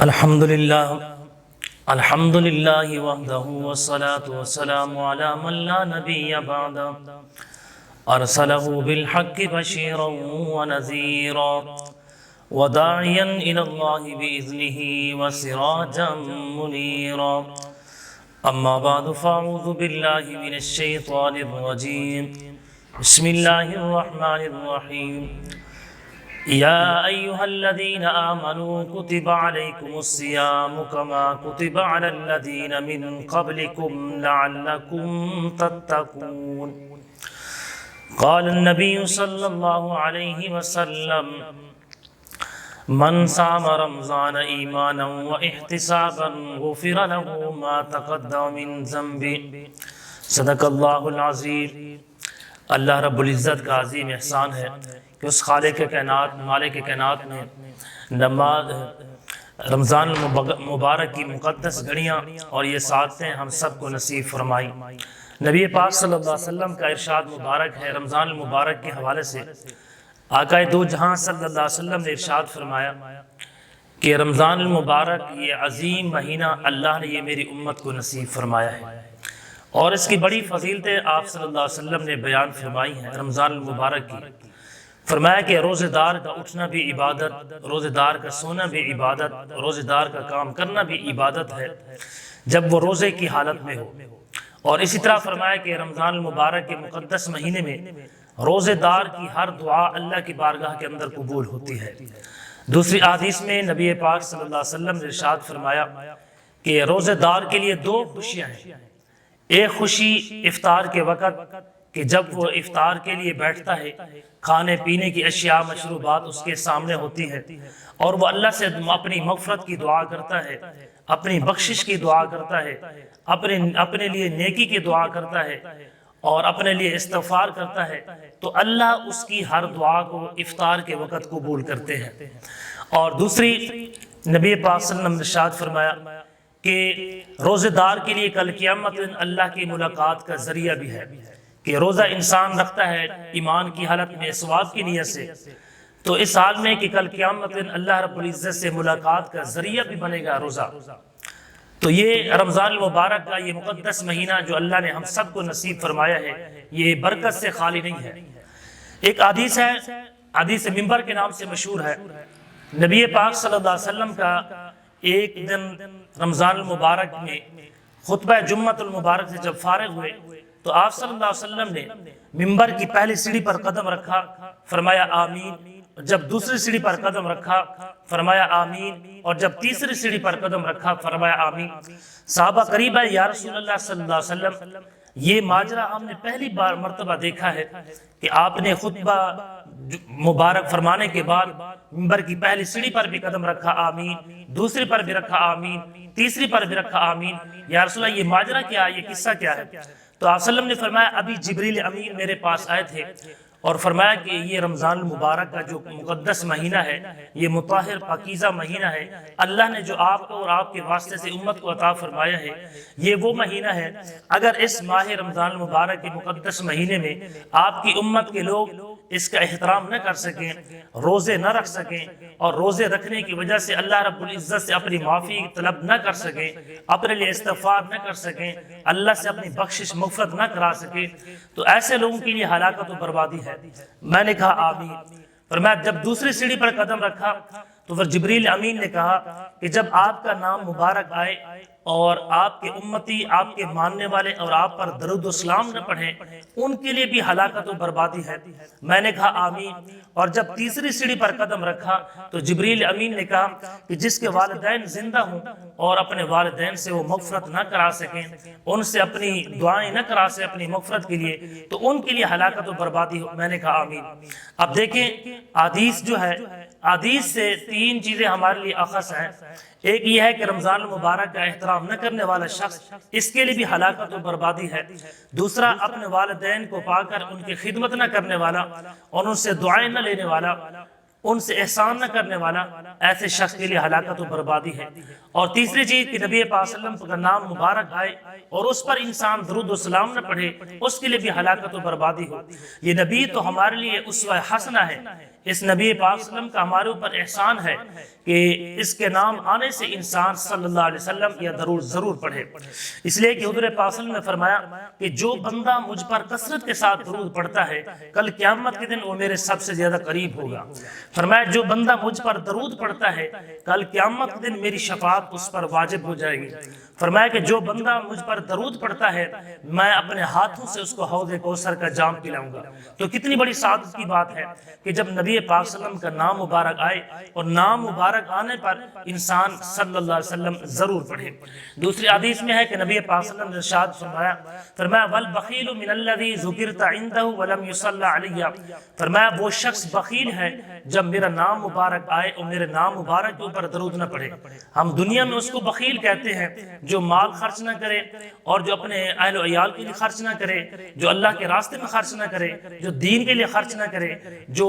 الحمد لله وحده والصلاة والسلام على من لا نبي بعده أرسله بالحق بشيرا ونذيرا وداعيا إلى الله بإذنه وسراجا منيرا أما بعد فأعوذ بالله من الشيطان الرجيم بسم الله الرحمن الرحيم يا أيها الذين آمنوا كتب عليكم الصيام كما كتب على الذين من قبلكم لعلكم تتقون قال النبي صلى الله عليه وسلم من صام رمضان إيمانا واحتسابا غفر له ما تقدم من ذنبه صدق اللہ العظیم۔ اللہ رب العزت کا عظیم احسان ہے کہ اس خالق کائنات مالک کائنات نے رمضان المبارک کی مقدس گھڑیاں اور یہ ساعتیں ہم سب کو نصیب فرمائی۔ نبی پاک صلی اللہ علیہ وسلم کا ارشاد مبارک ہے رمضان المبارک کے حوالے سے، آقا دو جہاں صلی اللہ علیہ وسلم نے ارشاد فرمایا کہ رمضان المبارک یہ عظیم مہینہ اللہ نے یہ میری امت کو نصیب فرمایا ہے، اور اس کی بڑی فضیلتیں آپ صلی اللہ علیہ وسلم نے بیان فرمائی ہیں رمضان المبارک کی۔ فرمایا کہ روزہ دار کا اٹھنا بھی عبادت، روزہ دار کا سونا بھی عبادت، روزہ دار کا کام کرنا بھی عبادت ہے جب وہ روزے کی حالت میں ہو۔ اور اسی طرح فرمایا کہ رمضان المبارک کے مقدس مہینے میں روزہ دار کی ہر دعا اللہ کی بارگاہ کے اندر قبول ہوتی ہے۔ دوسری حدیث میں نبی پاک صلی اللہ علیہ وسلم نے ارشاد فرمایا کہ روزہ دار کے لیے دو خوشیاں ہیں۔ ایک خوشی افطار کے وقت کہ جب وہ افطار کے لیے بیٹھتا ہے، کھانے پینے کی اشیاء مشروبات اس کے سامنے ہوتی ہے اور وہ اللہ سے اپنی مغفرت کی دعا کرتا ہے، اپنی بخشش کی دعا کرتا ہے، اپنے لیے نیکی کی دعا کرتا ہے اور اپنے لیے استغفار کرتا ہے، تو اللہ اس کی ہر دعا کو افطار کے وقت قبول کرتے ہیں۔ اور دوسری نبی پاک صلی اللہ علیہ وسلم نے ارشاد فرمایا کہ روزہ دار کے لیے کل قیامت دن اللہ کی ملاقات کا ذریعہ بھی ہے کہ روزہ انسان رکھتا ہے ایمان کی حالت میں ثواب کی نیت سے، تو اس حال میں کہ کل قیامت دن اللہ رب العزت سے ملاقات کا ذریعہ بھی بنے گا روزہ۔ تو یہ رمضان المبارک کا یہ مقدس مہینہ جو اللہ نے ہم سب کو نصیب فرمایا ہے، یہ برکت سے خالی نہیں ہے۔ ایک حدیث ہے، حدیث منبر کے نام سے مشہور ہے، نبی پاک صلی اللہ علیہ وسلم کا ایک دن رمضان المبارک میں خطبہ جمعۃ المبارک سے جب فارغ ہوئے تو آپ صلی اللہ علیہ وسلم نے منبر کی پہلی سیڑھی پر قدم رکھا، فرمایا آمین، جب دوسری سیڑھی پر قدم رکھا فرمایا آمین، اور جب تیسری سیڑھی پر قدم رکھا فرمایا آمین۔ صحابہ قریب ہے یا رسول اللہ صلی اللہ علیہ وسلم، یہ ماجرا ہم نے پہلی بار مرتبہ دیکھا ہے کہ آپ نے خطبہ مبارک فرمانے کے بعد منبر کی پہلی سیڑھی پر بھی قدم رکھا آمین، دوسری پر بھی رکھا آمین، تیسری پر بھی رکھا آمین۔ یا رسول اللہ یہ ماجرا کیا ہے، یہ قصہ کیا ہے؟ تو آپ صلی اللہ علیہ وسلم نے فرمایا ابھی جبریل امین میرے پاس آئے تھے اور فرمایا کہ یہ رمضان المبارک کا جو مقدس مہینہ ہے، یہ مطہر پاکیزہ مہینہ ہے، اللہ نے جو آپ کو اور آپ کے واسطے سے امت کو عطا فرمایا ہے، یہ وہ مہینہ ہے اگر اس ماہ رمضان المبارک کے مقدس مہینے میں آپ کی امت کے لوگ اس کا احترام نہ کر سکیں، روزے نہ رکھ سکیں اور روزے رکھنے کی وجہ سے اللہ رب العزت سے اپنی معافی طلب نہ کر سکیں، اپنے لیے استغفار نہ کر سکیں، اللہ سے اپنی بخشش مغفرت نہ کرا سکیں، تو ایسے لوگوں کے لیے ہلاکت و بربادی ہے۔ میں نے کہا آمین۔ فرمایا جب دوسری سیڑھی پر قدم رکھا تو پھر جبریل امین نے کہا کہ جب آپ کا نام مبارک آئے اور آپ کے امتی، آپ کے ماننے والے اور آپ پر درود و سلام نہ پڑھیں، ان کے لیے بھی ہلاکت و بربادی ہے۔ میں نے کہا آمین۔ اور جب تیسری سیڑھی پر قدم رکھا تو جبریل امین نے کہا کہ جس کے والدین زندہ ہوں اور اپنے والدین سے وہ مغفرت نہ کرا سکیں، ان سے اپنی دعائیں نہ کرا سکیں اپنی مغفرت کے لیے، تو ان کے لیے ہلاکت و بربادی ہو۔ میں نے کہا آمین۔ اب دیکھیں حدیث جو ہے، حدیث سے تین چیزیں ہمارے لیے اخذ ہیں۔ ایک یہ ہے کہ رمضان المبارک کا احترام نہ کرنے والا شخص، اس کے لیے بھی ہلاکت و بربادی ہے۔ دوسرا اپنے والدین کو پا کر ان کی خدمت نہ کرنے والا اور ان سے دعائیں نہ لینے والا، ان سے احسان نہ کرنے والا، ایسے شخص کے لیے ہلاکت و بربادی ہے۔ اور تیسری چیز کہ نبی پاک صلی اللہ علیہ وسلم کا نام مبارک آئے اور اس پر انسان درود و سلام نہ پڑھے، اس کے لیے بھی ہلاکت و بربادی ہو۔ یہ نبی تو ہمارے لیے اسوہ حسنہ ہے، اس نبی پاک صلی اللہ علیہ وسلم کا ہمارے اوپر احسان ہے کہ اس کے نام آنے سے انسان صلی اللہ علیہ وسلم یا درود ضرور پڑھے، اس لیے کہ حضور پاک صلی اللہ علیہ وسلم نے فرمایا کہ جو بندہ مجھ پر کثرت کے ساتھ درود پڑھتا ہے کل قیامت کے دن وہ میرے سب سے زیادہ قریب ہوگا۔ فرمایا جو بندہ مجھ پر درود پڑھتا ہے کل قیامت کے دن میری شفاعت اس پر واجب ہو جائے گی۔ فرمایا کہ جو بندہ مجھ پر درود پڑھتا ہے میں اپنے ہاتھوں سے اس کو حوض کوثر کا جام پلاؤں گا۔ تو کتنی بڑی سعادت کی بات ہے کہ جب نبی پاک صلی اللہ علیہ وسلم کا نام مبارک آئے اور نام مبارک آنے پر انسان صلی اللہ علیہ وسلم ضرور پڑھے۔ دوسری حدیث میں ہے کہ نبی پاک صلی اللہ علیہ وسلم نے ارشاد فرمایا والبخیل من الذی ذکرت عنده ولم یصلی علی، فرمایا وہ شخص بخیل ہے جب میرا نام مبارک آئے اور میرے نام مبارک کے اوپر درود نہ پڑھے۔ ہم دنیا میں اس کو بخیل کہتے ہیں جو مال خرچ نہ کرے اور جو اپنے اہل و عیال کے لیے خرچ نہ کرے، جو اللہ کے راستے میں خرچ نہ کرے، جو دین کے لیے خرچ نہ کرے، جو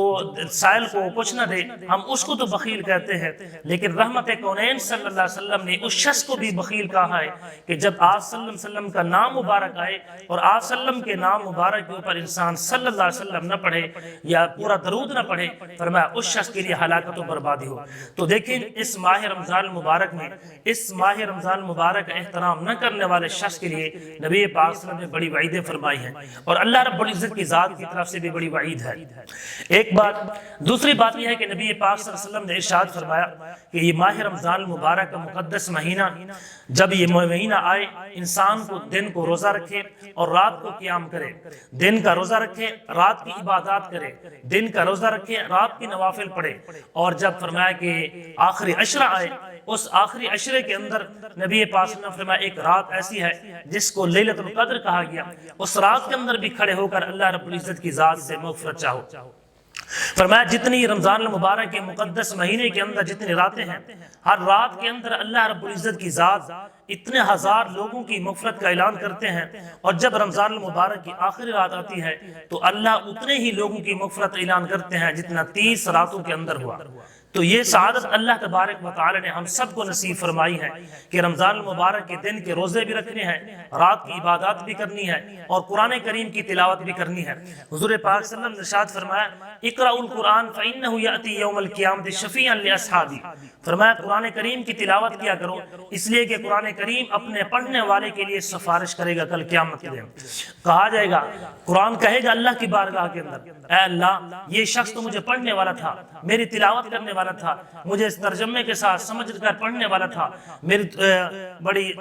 سائل کو کچھ نہ دے، ہم اس کو تو بخیل کہتے ہیں۔ لیکن رحمت کونین صلی اللہ علیہ وسلم نے اس شخص کو بھی بخیل کہا ہے کہ جب آپ صلی اللہ علیہ وسلم کا نام مبارک آئے اور آپ صلی اللہ علیہ وسلم کے نام مبارک کے اوپر انسان صلی اللہ علیہ وسلم نہ پڑھے یا پورا درود نہ پڑھے، فرمایا اس شخص کے لیے ہلاکت و بربادی ہو۔ تو دیکھیں اس ماہ رمضان المبارک میں اس ماہ رمضان المبارک کا احترام نہ کرنے والے شخص کے لیے نبی پاک صلی اللہ علیہ وسلم نے بڑی وعیدیں فرمائی ہیں اور اللہ رب العزت کی ذات کی طرف سے بھی بڑی وعید ہے۔ ایک بات، دوسری بات یہ ہے کہ نبی پاک صلی اللہ علیہ وسلم نے ارشاد فرمایا کہ یہ ماہ رمضان المبارک کا مقدس مہینہ جب یہ مہینہ آئے انسان کو دن کو روزہ رکھے اور رات کو قیام کرے، دن کا روزہ رکھے رات کی عبادات کرے، دن کا روزہ رکھے رات کی نوافل پڑھے، اور جب فرمایا کہ آخری عشرہ آئے اس آخری عشرے کے اندر نبی پاک صلی اللہ علیہ وسلم نے فرمایا ایک رات ایسی ہے جس کو لیلۃ القدر کہا گیا، اس رات کے اندر بھی کھڑے ہو کر اللہ رب العزت کی ذات سے مغفرت چاہو۔ فرمایا جتنی رمضان المبارک کے مقدس مہینے کے اندر جتنی راتیں ہیں ہر رات کے اندر اللہ رب العزت کی ذات اتنے ہزار لوگوں کی مغفرت کا اعلان کرتے ہیں، اور جب رمضان المبارک کی آخری رات آتی ہے تو اللہ اتنے ہی لوگوں کی مغفرت اعلان کرتے ہیں جتنا 30 راتوں کے اندر ہوا۔ تو یہ سعادت اللہ تبارک و تعالی نے ہم سب کو نصیب فرمائی ہے کہ رمضان المبارک کے دن کے روزے بھی رکھنے ہیں، رات کی عبادات بھی کرنی ہے اور قرآن کریم کی تلاوت بھی کرنی ہے۔ حضور پاک صلی اللہ علیہ وسلم نے ارشاد فرمایا اقرأوا القرآن فإنه يأتي يوم القيامة شفيعا لأصحابه، فرمایا قرآن کریم کی تلاوت کیا کرو اس لیے کہ قرآن کریم اپنے پڑھنے والے کے لیے سفارش کرے گا کل قیامت کے دن۔ کہا جائے گا، قرآن کہے گا اللہ کی بارگاہ کے اندر اے اللہ یہ شخص تو مجھے پڑھنے والا تھا، میری تلاوت کرنے والا تھا، مجھے اس ترجمے کے ساتھ سمجھ کر پڑھنے والا تھا، میری بڑی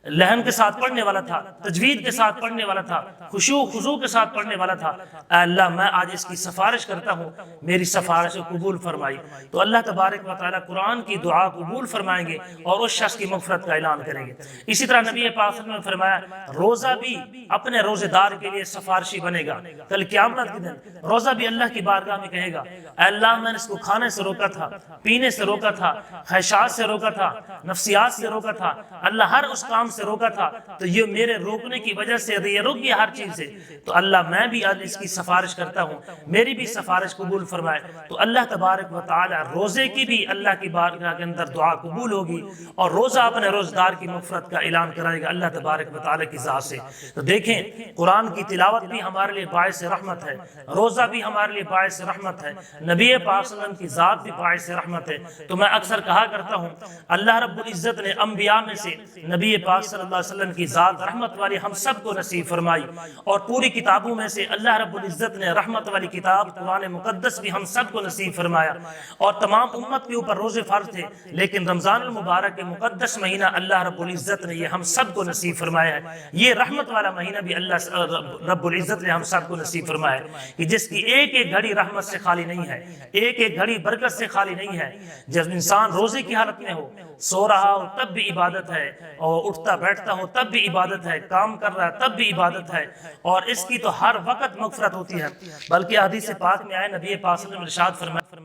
لہن کے ساتھ پڑھنے والا تھا، تجوید کے ساتھ پڑھنے والا تھا، خشوع خضوع کے ساتھ پڑھنے والا تھا، اے اللہ میں آج اس کی سفارش کرتا ہوں، میری سفارش قبول فرمائی۔ تو اللہ تبارک و تعالیٰ قرآن کی دعا قبول فرمائیں گے اور اس شخص کی مغفرت کا اعلان کریں گے۔ اسی طرح نبی پاک صلی اللہ علیہ وسلم نے فرمایا روزہ بھی اپنے روزے دار کے لیے سفارشی بنے گا کل قیامت کے دن۔ روزہ بھی اللہ کی بارگاہ میں کہے گا اے اللہ میں نے اس کو کھانے سے روکا تھا، پینے سے روکا تھا، خواہشات سے روکا تھا، نفسیات سے روکا تھا، اللہ ہر اس کام سے روکا تھا، تو یہ میرے روکنے کی وجہ سے یہ رک گیا ہر چیز سے، تو اللہ میں بھی آج اس کی سفارش کرتا ہوں، میری بھی سفارش قبول فرمائے۔ تو اللہ تبارک و تعالی روزے کی بھی اللہ کی بارگاہ کے اندر دعا قبول ہوگی اور روزہ اپنے روزدار کی مغفرت کا اعلان کرائے گا اللہ تبارک و تعالی کی ذات سے۔ تو دیکھیں قرآن کی تلاوت بھی ہمارے لیے باعث رحمت ہے، روزہ بھی ہمارے لیے باعث رحمت ہے، نبی پاک صلی اللہ علیہ وسلم کی ذات بھی باعث رحمت ہے۔ تو میں اکثر کہا کرتا ہوں اللہ رب العزت نے انبیاء میں سے نبی پاک صلی اللہ علیہ وسلم کی ذات رحمت والی ہم سب کو نصیب فرمائی، اور پوری کتابوں میں سے اللہ رب العزت نے رحمت والی کتاب قرآن مقدس بھی ہم سب کو نصیب فرمایا، اور تمام امت کے اوپر روزے فرض تھے لیکن رمضان المبارک کے مقدس مہینہ اللہ رب العزت نے یہ ہم سب کو نصیب فرمایا ہے۔ یہ رحمت والا مہینہ بھی اللہ رب العزت نے ہم سب کو نصیب فرمایا ہے کہ جس کی ایک ایک گھڑی رحمت سے خالی نہیں ہے، ایک ایک گھڑی برکت سے خالی نہیں ہے۔ جب انسان روزے کی حالت میں ہو، سو رہا ہو تب بھی عبادت ہے، اور اٹھتا بیٹھتا ہو تب بھی عبادت ہے، کام کر رہا ہے تب بھی عبادت ہے، اور اس کی تو ہر وقت مغفرت ہوتی ہے۔ بلکہ حدیث پاک میں آئے نبی پاک صلی اللہ علیہ وسلم نے ارشاد فرمایا